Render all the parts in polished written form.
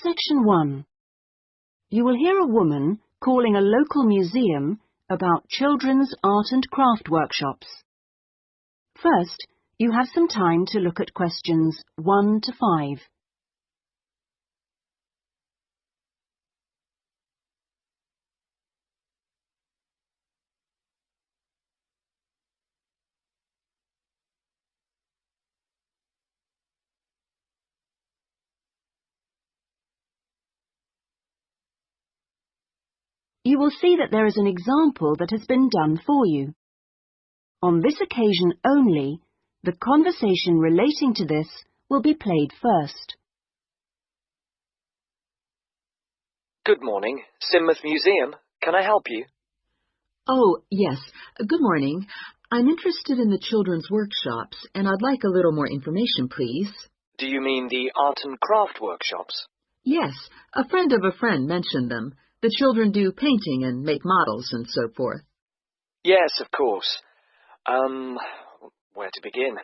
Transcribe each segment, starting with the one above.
Section 1. You will hear a woman calling a local museum about children's art and craft workshops. First, you have some time to look at questions 1 to 5. You will see that there is an example that has been done for you. On this occasion only, the conversation relating to this will be played first. Good morning, Sidmouth Museum. Can I help you? Oh, yes. Good morning. I'm interested in the children's workshops, and I'd like a little more information, please. Do you mean the art and craft workshops? Yes, a friend of a friend mentioned them. The children do painting and make models and so forth. Yes, of course. Where to begin?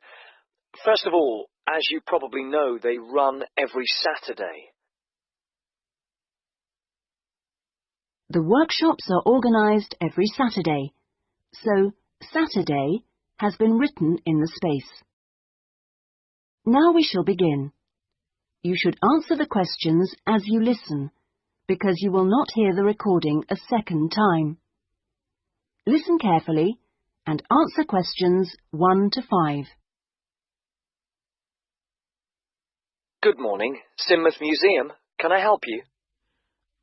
First of all, as you probably know, they run every Saturday. The workshops are organised every Saturday, so Saturday has been written in the space. Now we shall begin. You should answer the questions as you listen, because you will not hear the recording a second time. Listen carefully and answer questions 1 to 5. Good morning, Sidmouth Museum. Can I help you?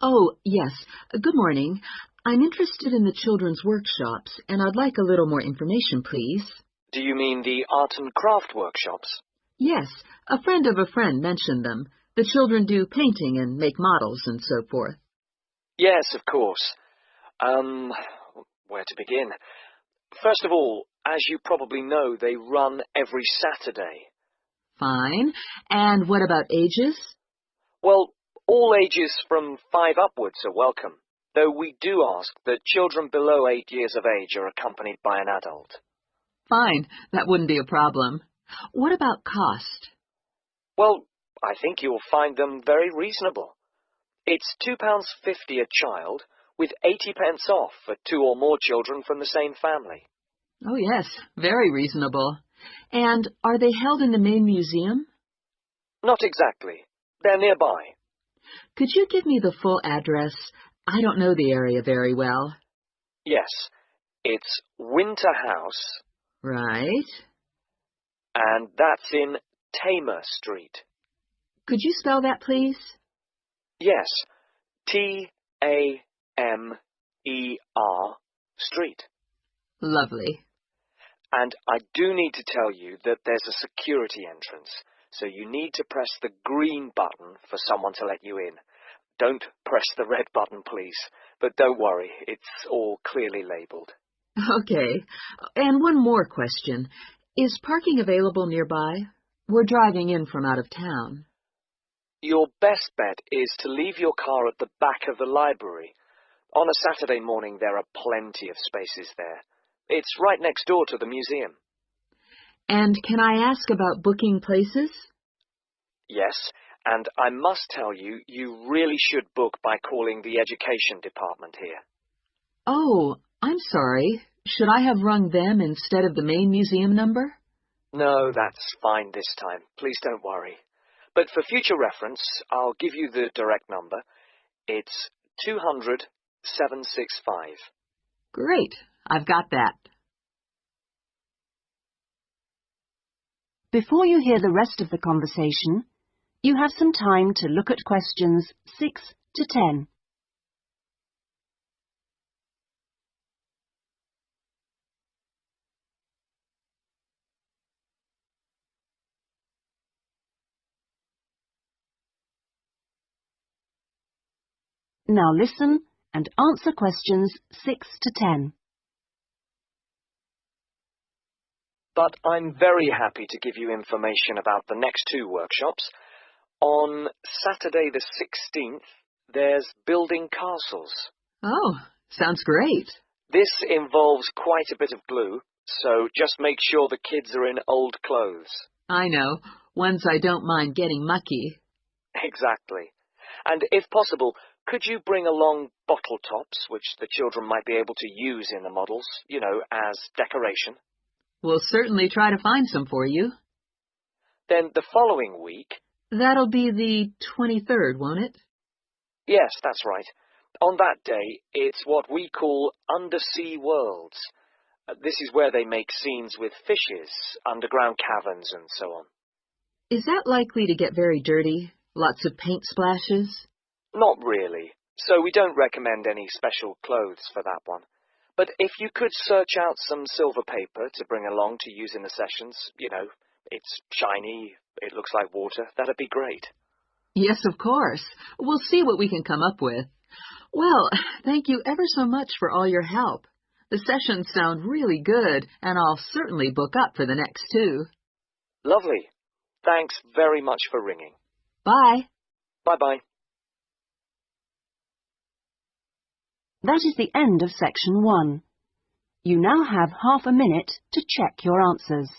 Oh, yes. Good morning. I'm interested in the children's workshops, and I'd like a little more information, please. Do you mean the art and craft workshops? Yes, a friend of a friend mentioned them. The children do painting and make models and so forth. Yes, of course. Where to begin? First of all, as you probably know, they run every Saturday. Fine. And what about ages? Well, all ages from 5 upwards are welcome, though we do ask that children below 8 years of age are accompanied by an adult. Fine. That wouldn't be a problem. What about cost? Well, I think you'll find them very reasonable. It's £2.50 a child, with 80 pence off for 2 or more children from the same family. Oh, yes. Very reasonable. And are they held in the main museum? Not exactly. They're nearby. Could you give me the full address? I don't know the area very well. Yes, it's Winter House. Right. And that's in Tamer Street. Could you spell that, please? Yes, Tamer Street. Lovely. And I do need to tell you that there's a security entrance, so you need to press the green button for someone to let you in. Don't press the red button, please. But don't worry, it's all clearly labelled. Okay. And one more question. Is parking available nearby? We're driving in from out of town. Your best bet is to leave your car at the back of the library. On a Saturday morning, there are plenty of spaces there. It's right next door to the museum. And can I ask about booking places? Yes, and I must tell you, you really should book by calling the education department here. Oh, I'm sorry. Should I have rung them instead of the main museum number? No, that's fine this time. Please don't worry. But for future reference, I'll give you the direct number. It's 200-765. Great. I've got that. Before you hear the rest of the conversation, you have some time to look at questions 6 to 10. Now listen and answer questions 6 to 10. But I'm very happy to give you information about the next 2 workshops. On Saturday the 16th, there's building castles. Oh, sounds great. This involves quite a bit of glue, so just make sure the kids are in old clothes. I know. Ones I don't mind getting mucky. Exactly. And if possible, could you bring along bottle tops, which the children might be able to use in the models, as decoration? We'll certainly try to find some for you. Then the following week... That'll be the 23rd, won't it? Yes, that's right. On that day, it's what we call undersea worlds. This is where they make scenes with fishes, underground caverns, and so on. Is that likely to get very dirty? Lots of paint splashes? Not really, so we don't recommend any special clothes for that one. But if you could search out some silver paper to bring along to use in the sessions, it's shiny, it looks like water, that'd be great. Yes, of course. We'll see what we can come up with. Well, thank you ever so much for all your help. The sessions sound really good, and I'll certainly book up for the next 2. Lovely. Thanks very much for ringing. Bye. Bye-bye. That is the end of section 1. You now have half a minute to check your answers.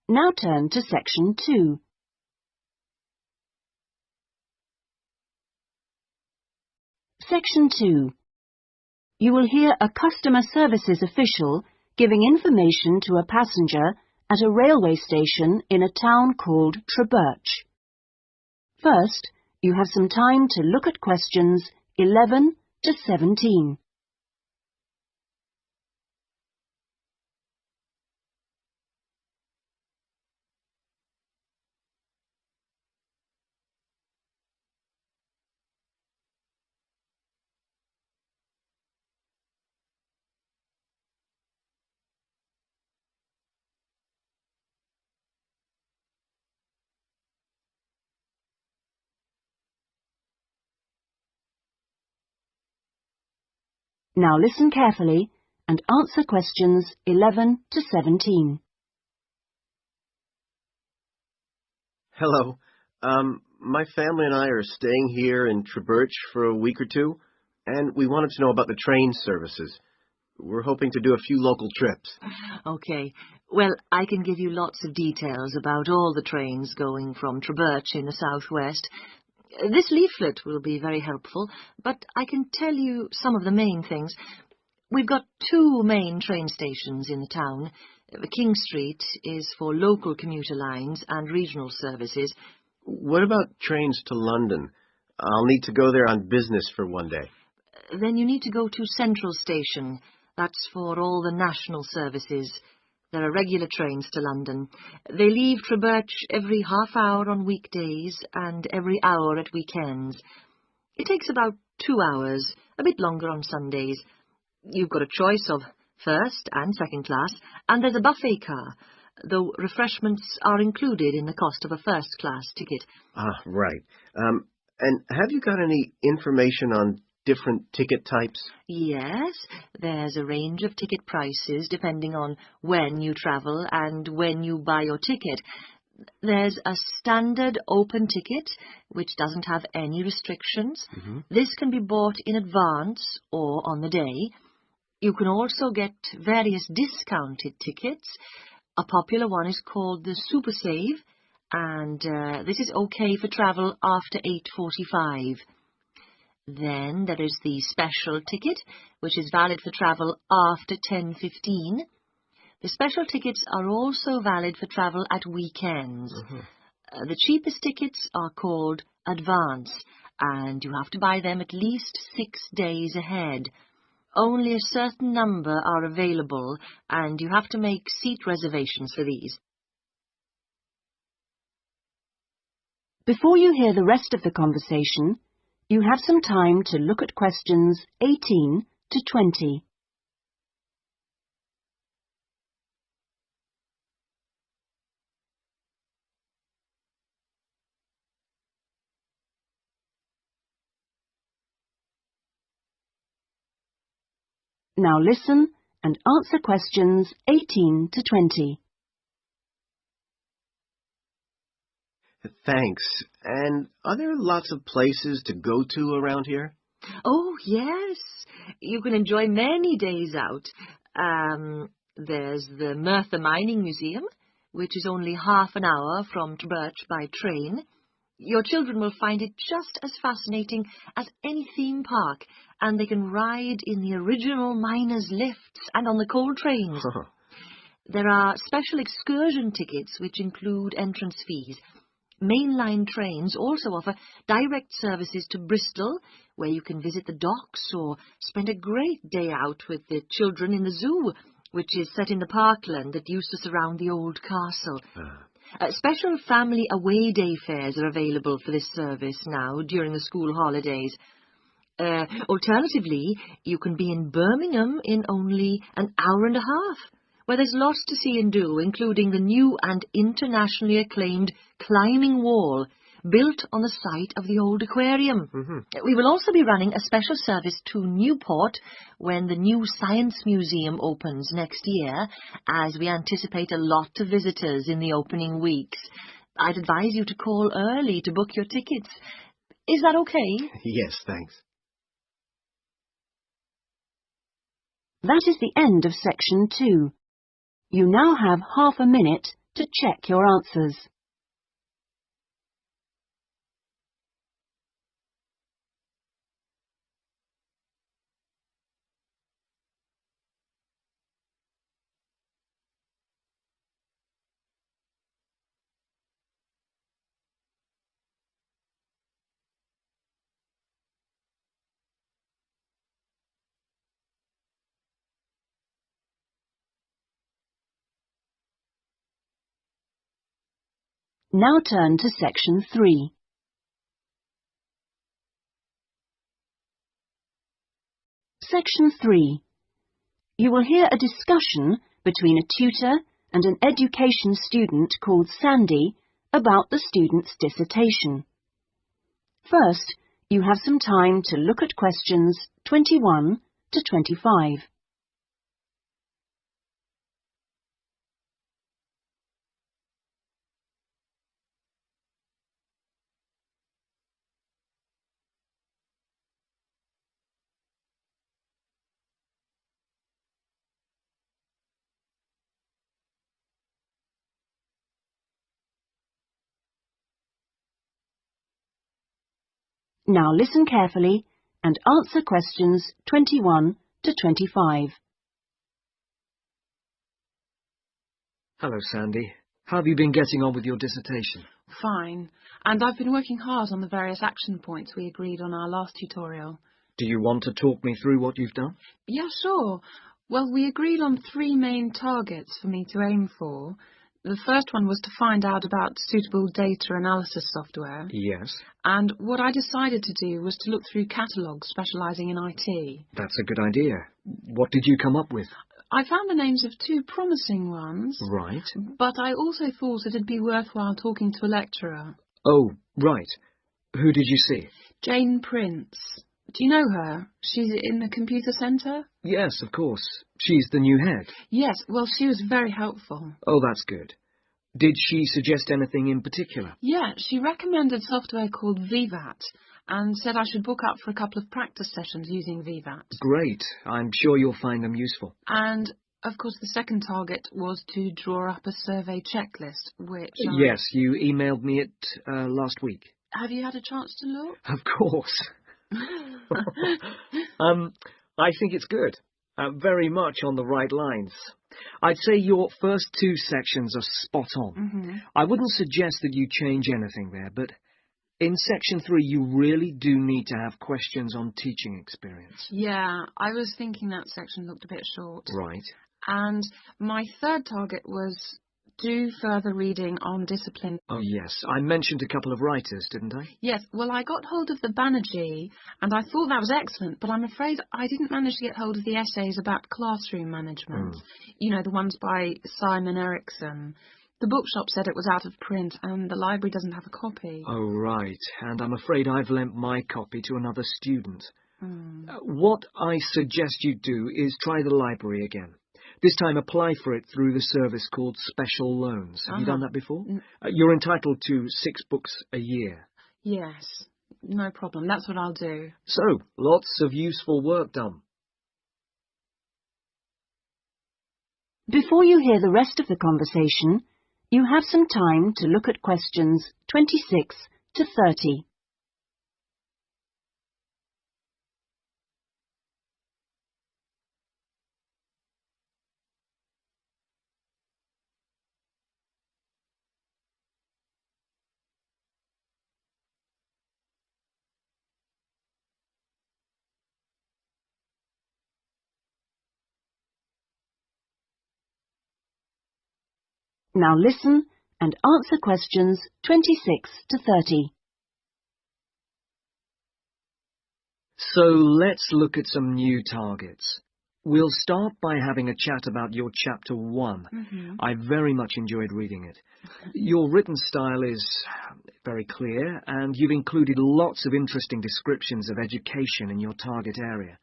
Now turn to section 2. Section 2. You will hear a customer services official giving information to a passenger at a railway station in a town called Trebirch. First, you have some time to look at questions 11 to 17. Now listen carefully and answer questions 11 to 17. Hello. My family and I are staying here in Trebirch for a week or 2, and we wanted to know about the train services. We're hoping to do a few local trips. Okay. Well, I can give you lots of details about all the trains going from Trebirch in the southwest. This leaflet will be very helpful, but I can tell you some of the main things. We've got 2 main train stations in the town. King Street is for local commuter lines and regional services. What about trains to London? I'll need to go there on business for one day. Then you need to go to Central Station. That's for all the national services. There are regular trains to London. They leave Trebirch every half hour on weekdays and every hour at weekends. It takes about 2 hours, a bit longer on Sundays. You've got a choice of first and second class, and there's a buffet car, though refreshments are included in the cost of a first-class ticket. Ah, right. And have you got any information on different ticket types? Yes, there's a range of ticket prices depending on when you travel and when you buy your ticket. There's a standard open ticket, which doesn't have any restrictions. This can be bought in advance or on the day. You can also get various discounted tickets. A popular one is called the Super Save, and this is okay for travel after 8:45. Then there is the special ticket, which is valid for travel after 10:15. The special tickets are also valid for travel at weekends. The cheapest tickets are called advance, and you have to buy them at least 6 days ahead. Only a certain number are available, and you have to make seat reservations for these. Before you hear the rest of the conversation, you have some time to look at questions 18 to 20. Now listen and answer questions 18 to 20. Thanks. And are there lots of places to go to around here? Oh, yes. You can enjoy many days out. There's the Merthyr Mining Museum, which is only half an hour from Birch by train. Your children will find it just as fascinating as any theme park, and they can ride in the original miners' lifts and on the coal trains. There are special excursion tickets which include entrance fees. Mainline trains also offer direct services to Bristol, where you can visit the docks or spend a great day out with the children in the zoo, which is set in the parkland that used to surround the old castle. Special family away day fares are available for this service now during the school holidays. Alternatively, you can be in Birmingham in only an hour and a half, where there's lots to see and do, including the new and internationally acclaimed climbing wall built on the site of the old aquarium. We will also be running a special service to Newport when the new Science Museum opens next year, as we anticipate a lot of visitors in the opening weeks. I'd advise you to call early to book your tickets. Is that okay? Yes, thanks. That is the end of section 2. You now have half a minute to check your answers. Now turn to section 3. Section 3. You will hear a discussion between a tutor and an education student called Sandy about the student's dissertation. First, you have some time to look at questions 21 to 25. Now listen carefully and answer questions 21 to 25. Hello, Sandy. How have you been getting on with your dissertation? Fine, and I've been working hard on the various action points we agreed on our last tutorial. Do you want to talk me through what you've done? Yeah, sure. Well, we agreed on 3 main targets for me to aim for. The first one was to find out about suitable data analysis software. Yes. And what I decided to do was to look through catalogues specialising in IT. That's a good idea. What did you come up with? I found the names of 2 promising ones. Right. But I also thought it'd be worthwhile talking to a lecturer. Oh, right. Who did you see? Jane Prince. Do you know her? She's in the computer centre? Yes, of course. She's the new head. Yes, well, she was very helpful. Oh, that's good. Did she suggest anything in particular? Yeah, she recommended software called VVAT and said I should book up for a couple of practice sessions using VVAT. Great. I'm sure you'll find them useful. And, of course, the second target was to draw up a survey checklist, which... Yes, you emailed me it last week. Have you had a chance to look? Of course. I think it's good. Very much on the right lines. I'd say your first 2 sections are spot on. I wouldn't suggest that you change anything there, but in section 3 you really do need to have questions on teaching experience. Yeah, I was thinking that section looked a bit short. Right. And my third target was do further reading on discipline. Oh, yes. I mentioned a couple of writers, didn't I? Yes, well, I got hold of the Banerjee, and I thought that was excellent, but I'm afraid I didn't manage to get hold of the essays about classroom management. You know, the ones by Simon Erickson. The bookshop said it was out of print, and the library doesn't have a copy. Oh, right. And I'm afraid I've lent my copy to another student. What I suggest you do is try the library again. This time apply for it through the service called Special Loans. Have you done that before? You're entitled to 6 books a year. Yes, no problem. That's what I'll do. So, lots of useful work done. Before you hear the rest of the conversation, you have some time to look at questions 26 to 30. Now listen and answer questions 26 to 30. So let's look at some new targets. We'll start by having a chat about your Chapter 1. I very much enjoyed reading it. Your written style is very clear, and you've included lots of interesting descriptions of education in your target area.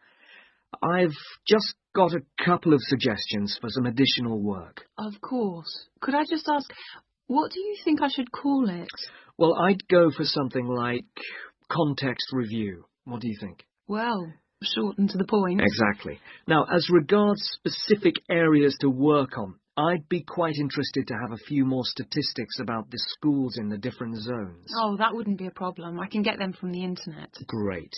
I've just got a couple of suggestions for some additional work. Of course. Could I just ask, what do you think I should call it? Well, I'd go for something like context review. What do you think? Well, short and to the point. Exactly. Now, as regards specific areas to work on, I'd be quite interested to have a few more statistics about the schools in the different zones. Oh, that wouldn't be a problem. I can get them from the internet. Great.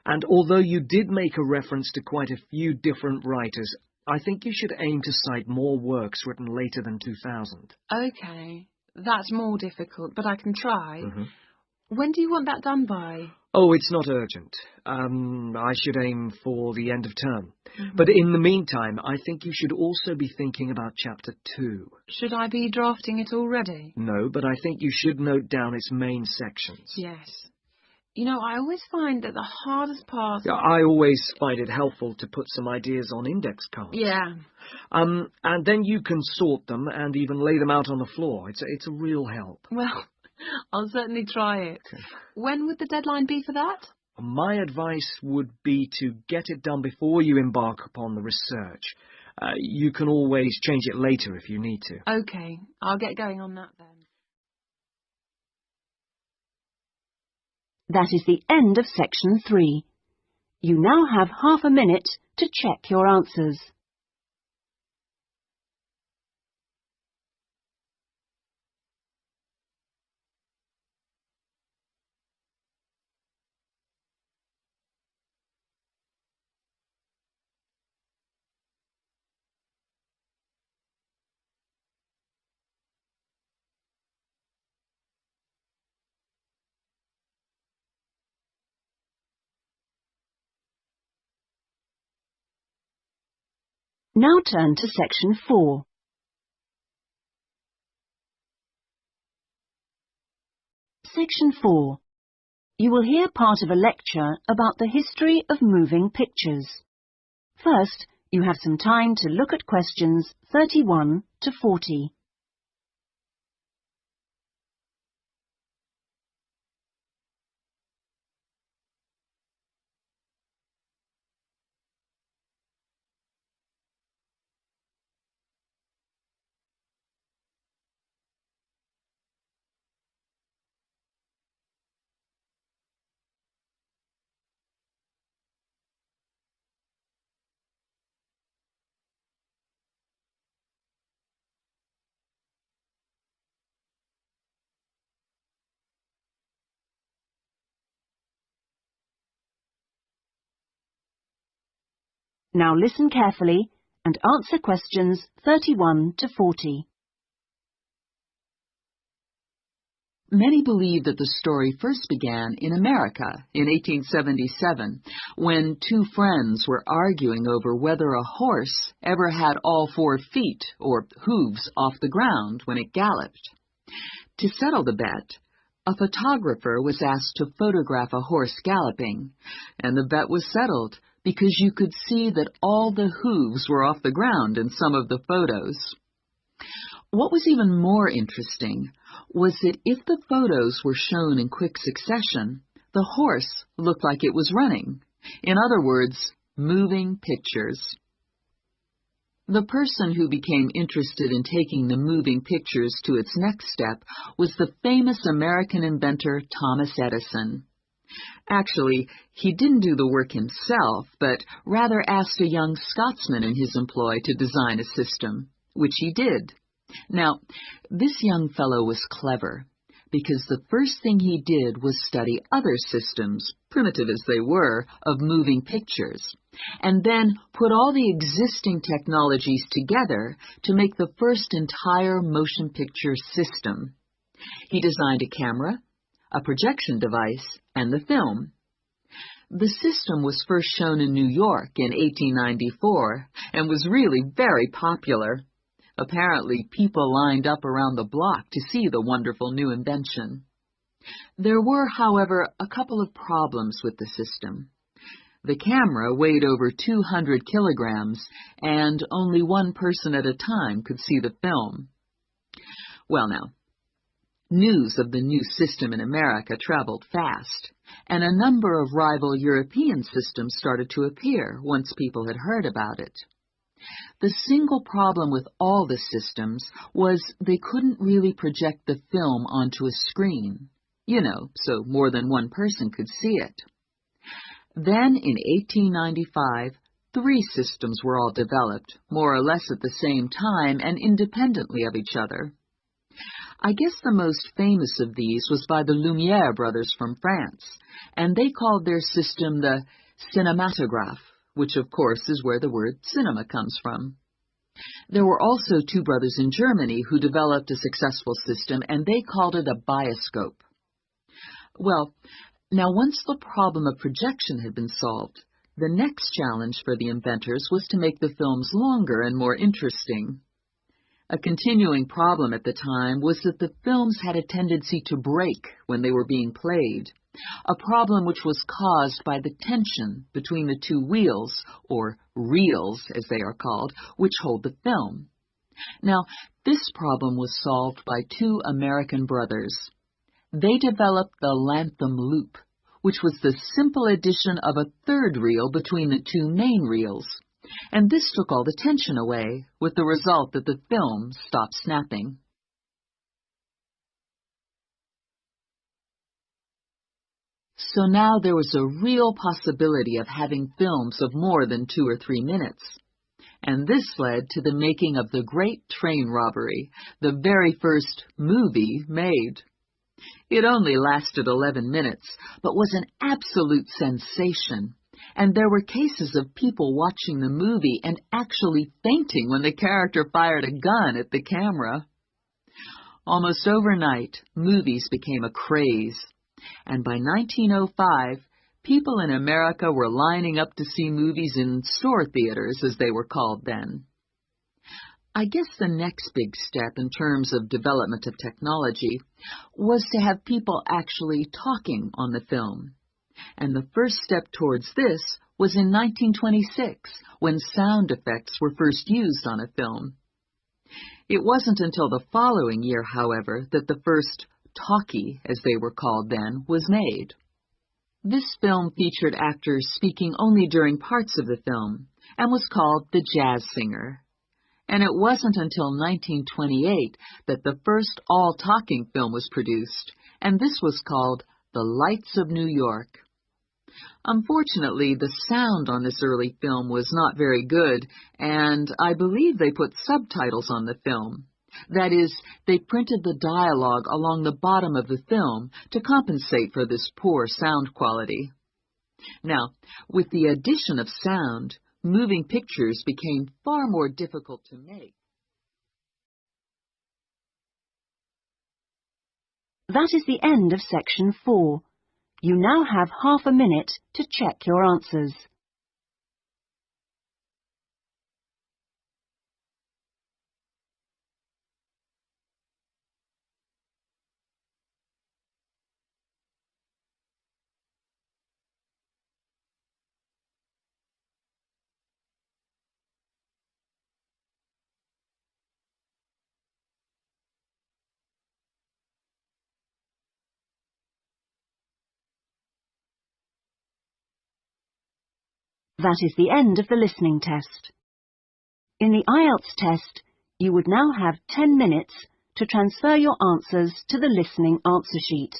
And although you did make a reference to quite a few different writers, I think you should aim to cite more works written later than 2000. OK. That's more difficult, but I can try. When do you want that done by? Oh, it's not urgent. I should aim for the end of term. But in the meantime, I think you should also be thinking about Chapter 2. Should I be drafting it already? No, but I think you should note down its main sections. Yes. You know, I always find that the hardest part... I always find it helpful to put some ideas on index cards. Yeah. And then you can sort them and even lay them out on the floor. It's a real help. Well, I'll certainly try it. Okay. When would the deadline be for that? My advice would be to get it done before you embark upon the research. You can always change it later if you need to. OK, I'll get going on that then. That is the end of Section 3. You now have half a minute to check your answers. Now turn to Section 4. Section 4. You will hear part of a lecture about the history of moving pictures. First, you have some time to look at questions 31 to 40. Now listen carefully and answer questions 31 to 40. Many believe that the story first began in America in 1877, when 2 friends were arguing over whether a horse ever had all 4 feet, or hooves, off the ground when it galloped. To settle the bet, a photographer was asked to photograph a horse galloping, and the bet was settled because you could see that all the hooves were off the ground in some of the photos. What was even more interesting was that if the photos were shown in quick succession, the horse looked like it was running, In other words, moving pictures. The person who became interested in taking the moving pictures to its next step was the famous American inventor Thomas Edison. Actually, he didn't do the work himself, but rather asked a young Scotsman in his employ to design a system, which he did. Now, this young fellow was clever, because the first thing he did was study other systems, primitive as they were, of moving pictures, and then put all the existing technologies together to make the first entire motion picture system. He designed a camera, a projection device, and the film. The system was first shown in New York in 1894 and was really very popular. Apparently, people lined up around the block to see the wonderful new invention. There were, however, a couple of problems with the system. The camera weighed over 200 kilograms, and only one person at a time could see the film. Well, now, news of the new system in America traveled fast, and a number of rival European systems started to appear once people had heard about it. The single problem with all the systems was they couldn't really project the film onto a screen, so more than one person could see it. Then, in 1895, 3 systems were all developed, more or less at the same time and independently of each other. I guess the most famous of these was by the Lumière brothers from France, and they called their system the cinematograph, which of course is where the word cinema comes from. There were also 2 brothers in Germany who developed a successful system, and they called it a bioscope. Well, now once the problem of projection had been solved, the next challenge for the inventors was to make the films longer and more interesting. A continuing problem at the time was that the films had a tendency to break when they were being played, a problem which was caused by the tension between the 2 wheels, or reels as they are called, which hold the film. Now, this problem was solved by 2 American brothers. They developed the Lantham loop, which was the simple addition of a 3rd reel between the 2 main reels. And this took all the tension away, with the result that the film stopped snapping. So now there was a real possibility of having films of more than 2 or 3 minutes. And this led to the making of the Great Train Robbery, the very first movie made. It only lasted 11 minutes, but was an absolute sensation. And there were cases of people watching the movie and actually fainting when the character fired a gun at the camera. Almost overnight, movies became a craze, and by 1905, people in America were lining up to see movies in store theaters, as they were called then. I guess the next big step in terms of development of technology was to have people actually talking on the film. And the first step towards this was in 1926, when sound effects were first used on a film. It wasn't until the following year, however, that the first talkie, as they were called then, was made. This film featured actors speaking only during parts of the film, and was called The Jazz Singer. And it wasn't until 1928 that the first all-talking film was produced, and this was called The Lights of New York. Unfortunately, the sound on this early film was not very good, and I believe they put subtitles on the film. That is, they printed the dialogue along the bottom of the film to compensate for this poor sound quality. Now, with the addition of sound, moving pictures became far more difficult to make. That is the end of section 4. You now have half a minute to check your answers. That is the end of the listening test. In the IELTS test, you would now have 10 minutes to transfer your answers to the listening answer sheet.